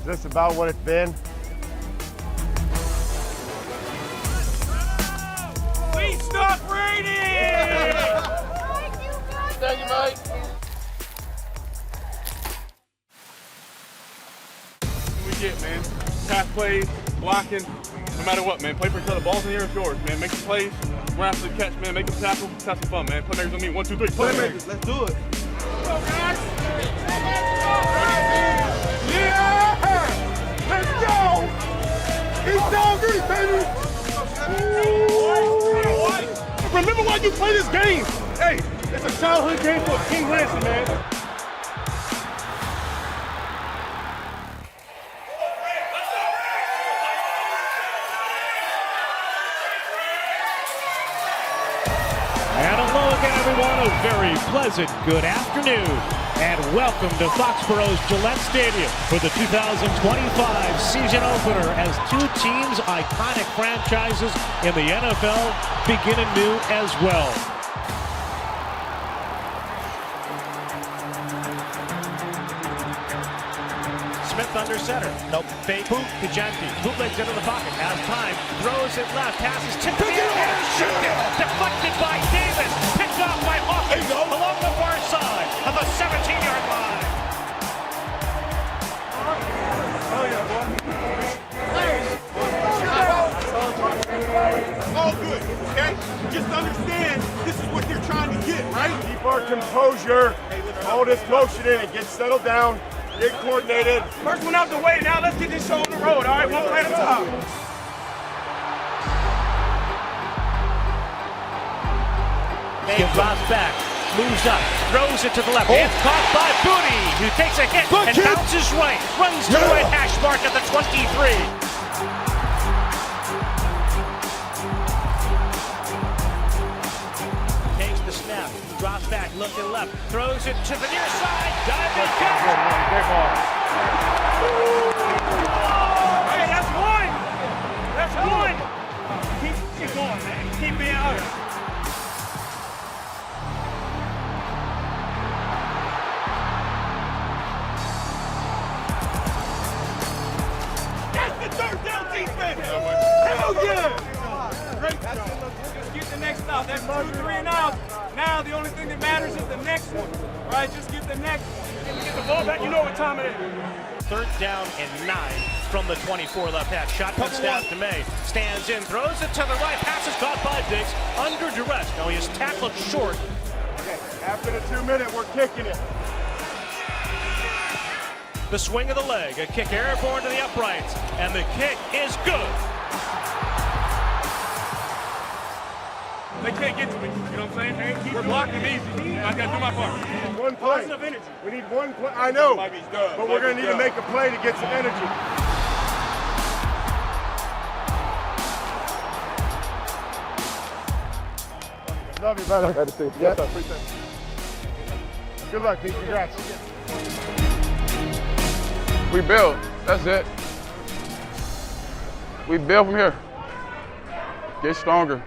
this about what it's been? Please stop raining! Thank you, mate. We get, man. Pass plays, blocking, no matter what, man. Play for each other. Balls in the air is yours, man. Make some plays, run after the catch, man. Make them tackle. Have some fun, man. Playmakers on me. 1, 2, 3. Playmakers. Let's do it. Go, guys! Yeah! Let's go! East Doggy, baby! Remember why you play this game? Hey, it's a childhood game for King Ransom, man. And hello again, everyone. A very pleasant good afternoon. And welcome to Foxborough's Gillette Stadium for the 2025 season opener as two teams, iconic franchises in the NFL, begin anew as well. Smith under center. Nope. Fake boot to Genti. Bootlegs into the pocket. Has time. Throws it left. Passes tipped in the air. Deflected by Davis. Picked off by Hawkins along the far side of the 17-yard line. Oh, yeah, boy. All good, okay? Just understand this is what they're trying to get, right? Keep our composure. Hold this motion in and get settled down. Get coordinated. First one out the way, now let's get this show on the road, all right? One play at a time. Maye drops back, moves up, throws it to the left. It's caught by Booty, who takes a hit and bounces right. Runs to the right hash mark at the 23. Takes the snap, drops back, looking left, throws it to the near side. Diving catch. Hey, that's one! That's one! Keep going, man. Keep being out. That's the third down defense! Hell yeah! Great job. Just get the next stop. That's 2, 3 and out. Now the only thing that matters is the next one. All right, just get the next one. Get the ball back, you know what time it is. Third down and 9 from the 24 left hash. Shotgun snap to Maye. Stands in, throws it to the right. Pass is caught by Diggs under duress. Now he is tackled short. Okay, after the 2-minute, we're kicking it. The swing of the leg. A kick airborne to the uprights. And the kick is good. They can't get to me. You know what I'm saying? We're blocking easy. I got to do my part. One play. Positive energy. We need one play. I know, but we're going to need to make a play to get some energy. Love you, brother. Glad to see you. Yes, appreciate it. Good luck, Pete. Congrats. We build. That's it. We build from here. Get stronger.